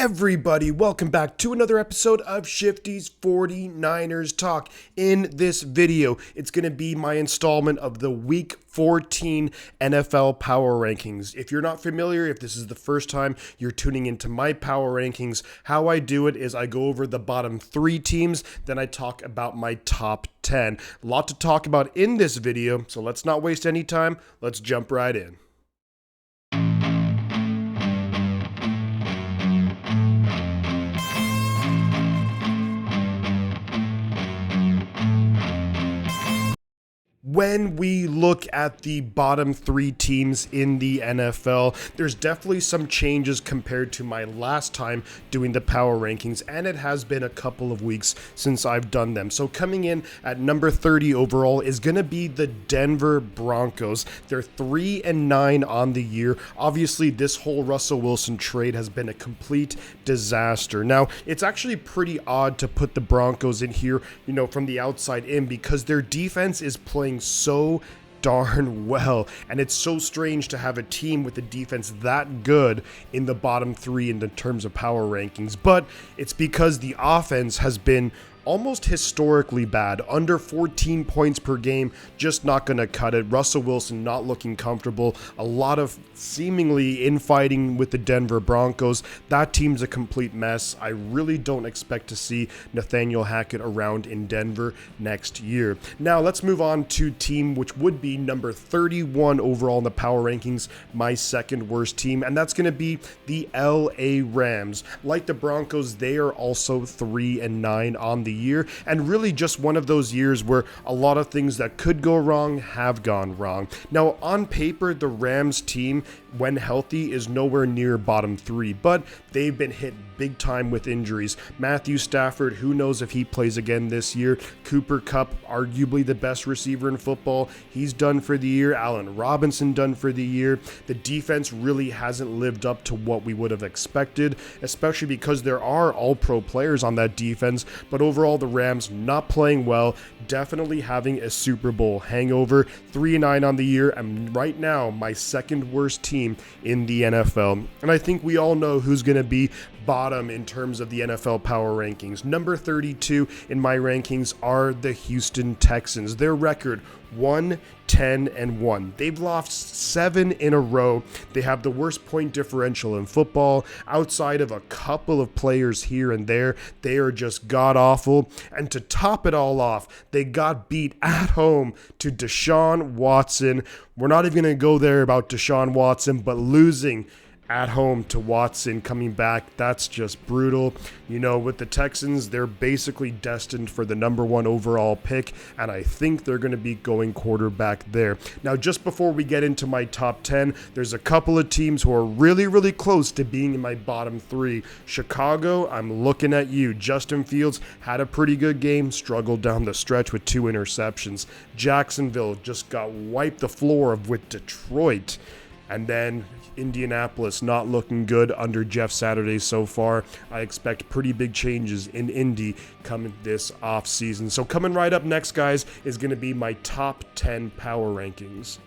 Everybody, welcome back to another episode of Shifty's 49ers Talk. In this video, it's going to be my installment of the Week 14 NFL Power Rankings. If you're not familiar, if this is the first time you're tuning into my Power Rankings, how I do it is I go over the bottom 3 teams, then I talk about my top 10. A lot to talk about in this video, so let's not waste any time. Let's jump right in. When we look at the bottom 3 teams in the NFL, there's definitely some changes compared to my last time doing the power rankings, and it has been a couple of weeks since I've done them. So coming in at number 30 overall is going to be the Denver Broncos. They're 3-9 on the year. Obviously, this whole Russell Wilson trade has been a complete disaster. Now, it's actually pretty odd to put the Broncos in here, from the outside in, because their defense is playing so darn well, and it's so strange to have a team with a defense that good in the bottom 3 in the terms of power rankings, but it's because the offense has been almost historically bad. Under 14 points per game, just not going to cut it. Russell Wilson not looking comfortable. A lot of seemingly infighting with the Denver Broncos. That team's a complete mess. I really don't expect to see Nathaniel Hackett around in Denver next year. Now let's move on to team which would be number 31 overall in the power rankings, my second worst team, and that's going to be the LA Rams. Like the Broncos, they are also 3-9 on the year, and really just one of those years where a lot of things that could go wrong have gone wrong. Now, on paper, the Rams team, when healthy, is nowhere near bottom 3, but they've been hit big time with injuries. Matthew Stafford, who knows if he plays again this year. Cooper Kupp, arguably the best receiver in football, he's done for the year. Allen Robinson done for the year. The defense really hasn't lived up to what we would have expected, especially because there are all-pro players on that defense, but overall the Rams not playing well, definitely having a Super Bowl hangover. 3-9 on the year, and right now my second worst team in the NFL. And I think we all know who's going to be bottom in terms of the NFL power rankings. Number 32 in my rankings are the Houston Texans. Their record 1-10-1. They've lost 7 in a row. They have the worst point differential in football. Outside of a couple of players here and there, they are just god-awful. And to top it all off, they got beat at home to Deshaun Watson. We're not even going to go there about Deshaun Watson, but losing at home to Watson coming back, that's just brutal. With the Texans, they're basically destined for the number 1 overall pick, and I think they're going to be going quarterback there. Now, just before we get into my top 10, there's a couple of teams who are really, really close to being in my bottom 3. Chicago, I'm looking at you. Justin Fields had a pretty good game, struggled down the stretch with 2 interceptions. Jacksonville just got wiped the floor with Detroit. And then Indianapolis not looking good under Jeff Saturday so far. I expect pretty big changes in Indy coming this offseason. So coming right up next, guys, is going to be my top 10 power rankings.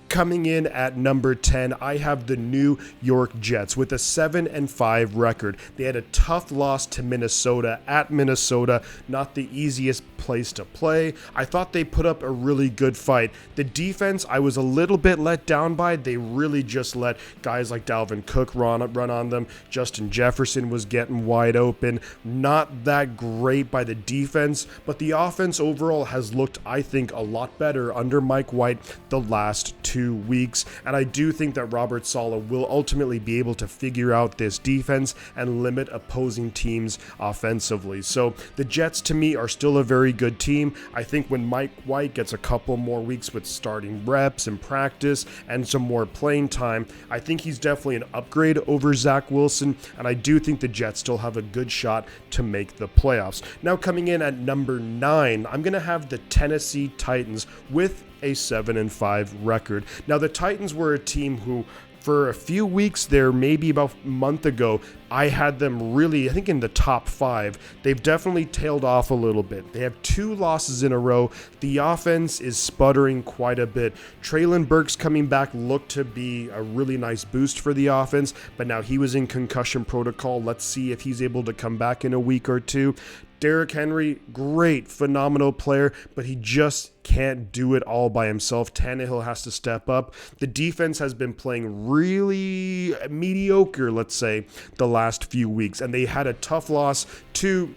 Coming in at number 10, I have the New York Jets with a 7-5 record. They had a tough loss to Minnesota at Minnesota, not the easiest place to play. I thought they put up a really good fight. The defense, I was a little bit let down by. They really just let guys like Dalvin Cook run on them. Justin Jefferson was getting wide open. Not that great by the defense, but the offense overall has looked, I think, a lot better under Mike White the last 2 weeks, and I do think that Robert Saleh will ultimately be able to figure out this defense and limit opposing teams offensively. So the Jets, to me, are still a very good team. I think when Mike White gets a couple more weeks with starting reps and practice and some more playing time, I think he's definitely an upgrade over Zach Wilson, and I do think the Jets still have a good shot to make the playoffs. Now, coming in at number 9, I'm going to have the Tennessee Titans with a 7-5 record. Now, the Titans were a team who for a few weeks there, maybe about a month ago, I had them really, I think, in the top 5. They've definitely tailed off a little bit. They have 2 losses in a row. The offense is sputtering quite a bit. Traylon Burks coming back looked to be a really nice boost for the offense, but now he was in concussion protocol. Let's see if he's able to come back in a week or two. Derrick Henry, great, phenomenal player, but he just can't do it all by himself. Tannehill has to step up. The defense has been playing really mediocre, let's say, the last few weeks, and they had a tough loss to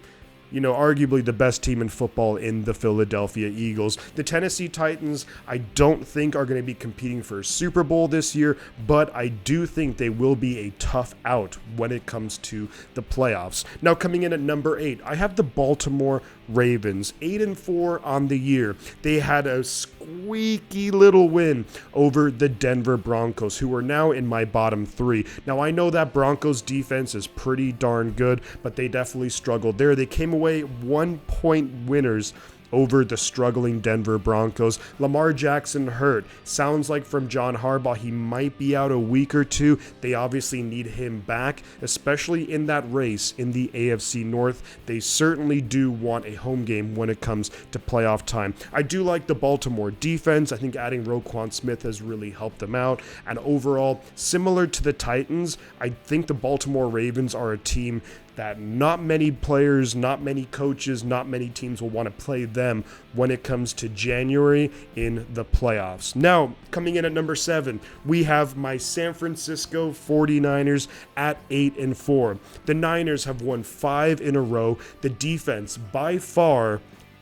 arguably the best team in football in the Philadelphia Eagles. The Tennessee Titans, I don't think are going to be competing for a Super Bowl this year, but I do think they will be a tough out when it comes to the playoffs. Now, coming in at number 8, I have the Baltimore Ravens, 8-4 on the year. They had a squeaky little win over the Denver Broncos, who are now in my bottom 3. Now, I know that Broncos defense is pretty darn good, but they definitely struggled there. They came away 1-point winners over the struggling Denver Broncos. Lamar Jackson hurt. Sounds like from John Harbaugh he might be out a week or two. They obviously need him back, especially in that race in the AFC North. They certainly do want a home game when it comes to playoff time. I do like the Baltimore defense. I think adding Roquan Smith has really helped them out. And overall, similar to the Titans, I think the Baltimore Ravens are a team that not many players, not many coaches, not many teams will want to play them when it comes to January in the playoffs. Now, coming in at number 7, we have my San Francisco 49ers at 8-4. The Niners have won 5 in a row. The defense, by far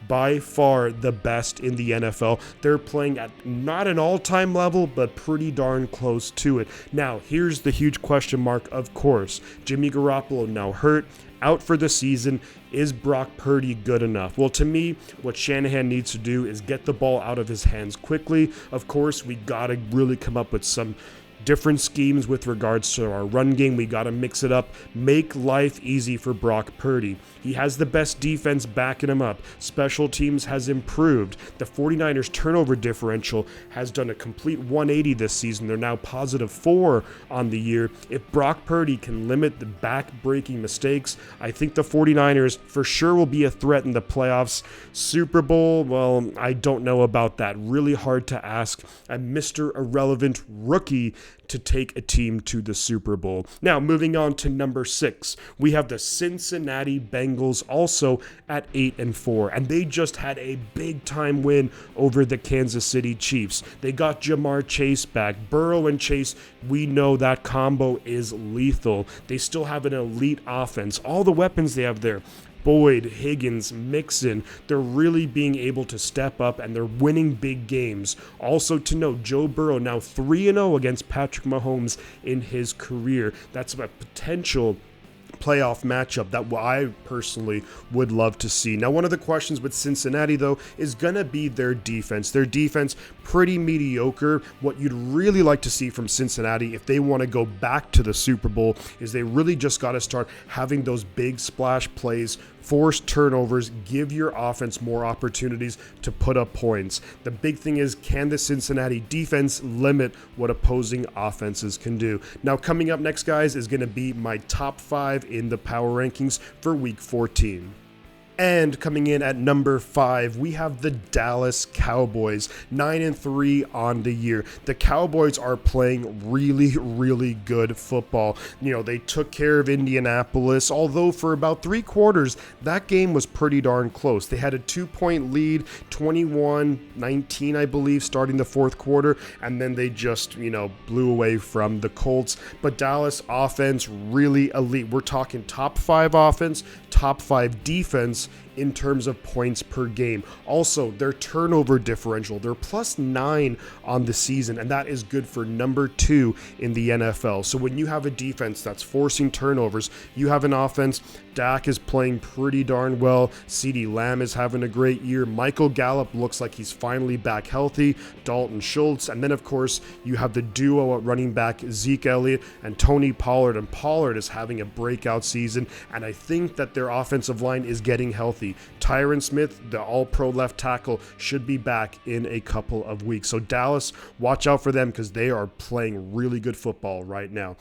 the best in the NFL. They're playing at not an all-time level, but pretty darn close to it. Now, here's the huge question mark, of course. Jimmy Garoppolo now hurt, out for the season. Is Brock Purdy good enough? Well, to me, what Shanahan needs to do is get the ball out of his hands quickly. Of course, we got to really come up with some different schemes with regards to our run game. We got to mix it up, make life easy for Brock Purdy. He has the best defense backing him up. Special teams has improved. The 49ers turnover differential has done a complete 180 this season. They're now positive 4 on the year. If Brock Purdy can limit the back-breaking mistakes, I think the 49ers for sure will be a threat in the playoffs. Super Bowl, well, I don't know about that. Really hard to ask a Mr. Irrelevant rookie to take a team to the Super Bowl. Now, moving on to number 6, we have the Cincinnati Bengals also at 8-4, and they just had a big-time win over the Kansas City Chiefs. They got Jamar Chase back. Burrow and Chase, we know that combo is lethal. They still have an elite offense. All the weapons they have there, Boyd, Higgins, Mixon, they're really being able to step up and they're winning big games. Also to note, Joe Burrow now 3-0 against Patrick Mahomes in his career. That's a potential playoff matchup that I personally would love to see. Now, one of the questions with Cincinnati, though, is going to be their defense. Their defense, pretty mediocre. What you'd really like to see from Cincinnati if they want to go back to the Super Bowl is they really just got to start having those big splash plays, force turnovers, give your offense more opportunities to put up points. The big thing is, can the Cincinnati defense limit what opposing offenses can do? Now, coming up next, guys, is going to be my top 5 in the power rankings for Week 14. And coming in at number 5, we have the Dallas Cowboys, 9-3 on the year. The Cowboys are playing really, really good football. They took care of Indianapolis, although for about 3 quarters, that game was pretty darn close. They had a 2-point lead, 21-19, I believe, starting the 4th quarter, and then they just, blew away from the Colts. But Dallas offense, really elite. We're talking top 5 offense, top 5 defense in terms of points per game. Also, their turnover differential, they're +9 on the season, and that is good for number 2 in the NFL. So when you have a defense that's forcing turnovers, you have an offense. Dak is playing pretty darn well. CeeDee Lamb is having a great year. Michael Gallup looks like he's finally back healthy. Dalton Schultz. And then, of course, you have the duo at running back, Zeke Elliott and Tony Pollard. And Pollard is having a breakout season. And I think that their offensive line is getting healthy. healthy. Tyron Smith, the all-pro left tackle, should be back in a couple of weeks. So Dallas, watch out for them because they are playing really good football right now.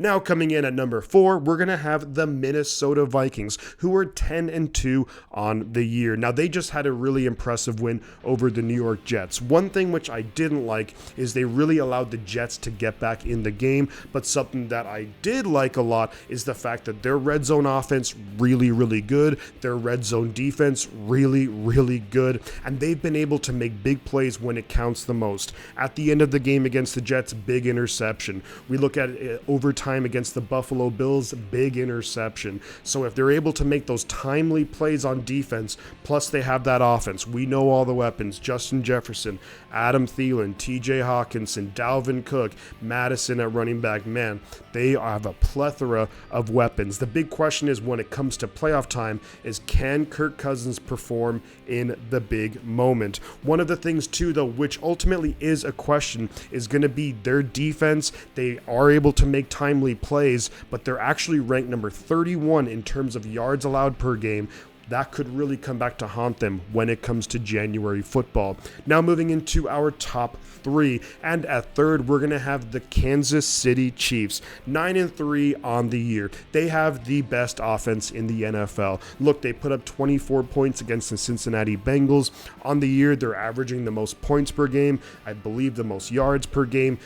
Now coming in at number 4, we're going to have the Minnesota Vikings, who are 10-2 on the year. Now, they just had a really impressive win over the New York Jets. One thing which I didn't like is they really allowed the Jets to get back in the game, but something that I did like a lot is the fact that their red zone offense really, really good, their red zone defense really, really good, and they've been able to make big plays when it counts the most. At the end of the game against the Jets, big interception. We look at overtime against the Buffalo Bills, big interception. So if they're able to make those timely plays on defense, plus they have that offense, we know all the weapons, Justin Jefferson, Adam Thielen, TJ Hawkinson, Dalvin Cook, Madison at running back, man, they have a plethora of weapons. The big question is when it comes to playoff time is, can Kirk Cousins perform in the big moment? One of the things too, though, which ultimately is a question, is going to be their defense. They are able to make timely plays, but they're actually ranked number 31 in terms of yards allowed per game. That could really come back to haunt them when it comes to January football. Now moving into our top 3, and at third, we're going to have the Kansas City Chiefs, 9-3 on the year. They have the best offense in the NFL. Look, they put up 24 points against the Cincinnati Bengals. On the year, they're averaging the most points per game, I believe the most yards per game.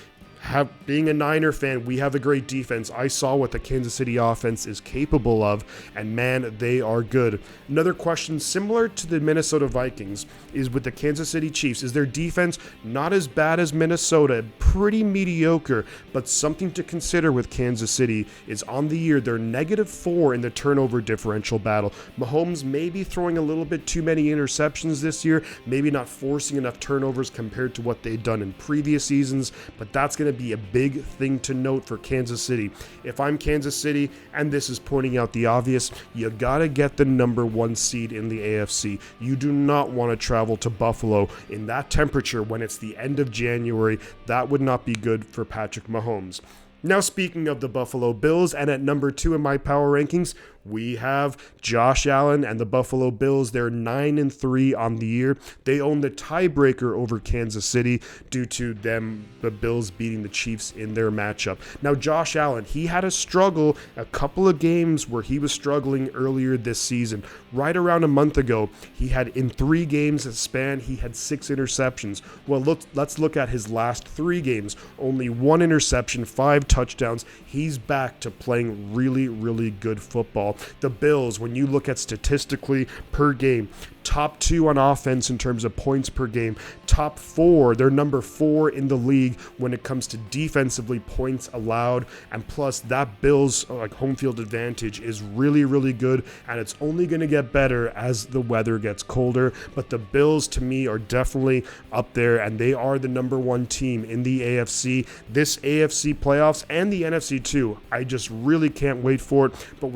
Being a Niner fan, we have a great defense. I saw what the Kansas City offense is capable of, and man, they are good. Another question similar to the Minnesota Vikings is with the Kansas City Chiefs. Is their defense not as bad as Minnesota? Pretty mediocre, but something to consider with Kansas City is on the year, they're -4 in the turnover differential battle. Mahomes may be throwing a little bit too many interceptions this year, maybe not forcing enough turnovers compared to what they've done in previous seasons, but that's going to be a big thing to note for Kansas City. If I'm Kansas City, and this is pointing out the obvious, you gotta get the number 1 seed in the AFC. You do not want to travel to Buffalo in that temperature when it's the end of January. That would not be good for Patrick Mahomes. Now, speaking of the Buffalo Bills, and at number 2 in my power rankings, we have Josh Allen and the Buffalo Bills. They're 9-3 on the year. They own the tiebreaker over Kansas City due to the Bills beating the Chiefs in their matchup. Now, Josh Allen, he had a struggle, a couple of games where he was struggling earlier this season. Right around a month ago, he had in 3 games span, he had 6 interceptions. Well, let's look at his last 3 games. Only 1 interception, 5 touchdowns. He's back to playing really, really good football. The Bills, when you look at statistically per game, top 2 on offense in terms of points per game, top 4, they're number 4 in the league when it comes to defensively points allowed, and plus that Bills home field advantage is really, really good, and it's only going to get better as the weather gets colder. But the Bills, to me, are definitely up there, and they are the number 1 team in the AFC. This AFC playoffs and the NFC too, I just really can't wait for it, but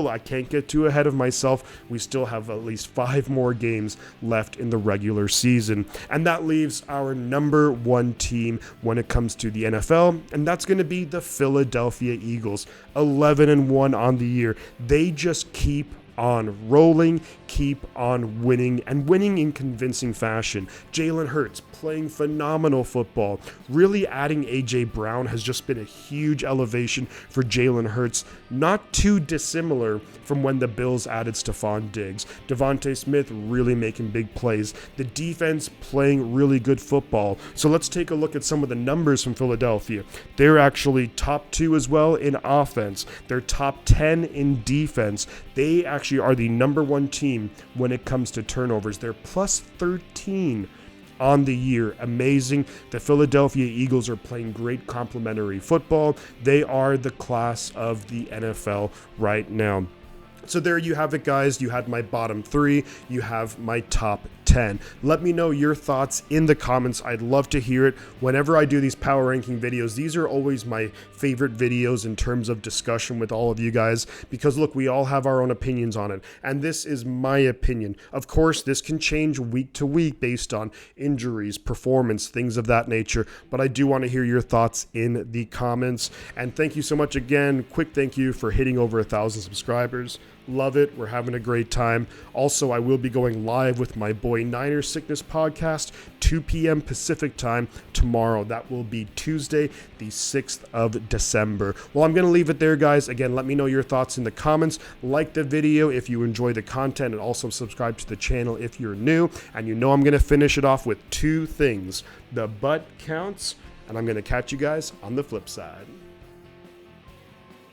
I can't get too ahead of myself. We still have at least 5 more games left in the regular season, and that leaves our number 1 team when it comes to the NFL, and that's going to be the Philadelphia Eagles, 11-1 on the year. They just keep on rolling, keep on winning, and winning in convincing fashion. Jalen Hurts playing phenomenal football. Really adding A.J. Brown has just been a huge elevation for Jalen Hurts, not too dissimilar from when the Bills added Stephon Diggs. Devontae Smith really making big plays. The defense playing really good football. So let's take a look at some of the numbers from Philadelphia. They're actually top 2 as well in offense. They're top 10 in defense. They actually are the number 1 team when it comes to turnovers. They're plus 13 on the year. Amazing. The Philadelphia Eagles are playing great complementary football. They are the class of the NFL right now. So there you have it, guys. You had my bottom 3. You have my top 10. Let me know your thoughts in the comments. I'd love to hear it. Whenever I do these power ranking videos, these are always my favorite videos in terms of discussion with all of you guys, because look, we all have our own opinions on it, and this is my opinion. Of course, this can change week to week based on injuries, performance, things of that nature, but I do want to hear your thoughts in the comments. And thank you so much again. Quick thank you for hitting over 1,000 subscribers. Love it. We're having a great time. Also, I will be going live with my boy Niner Sickness podcast, 2 p.m. Pacific time tomorrow. That will be Tuesday, the 6th of December. Well, I'm going to leave it there, guys. Again, let me know your thoughts in the comments. Like the video if you enjoy the content, and also subscribe to the channel if you're new. And you know I'm going to finish it off with 2 things. The butt counts, and I'm going to catch you guys on the flip side.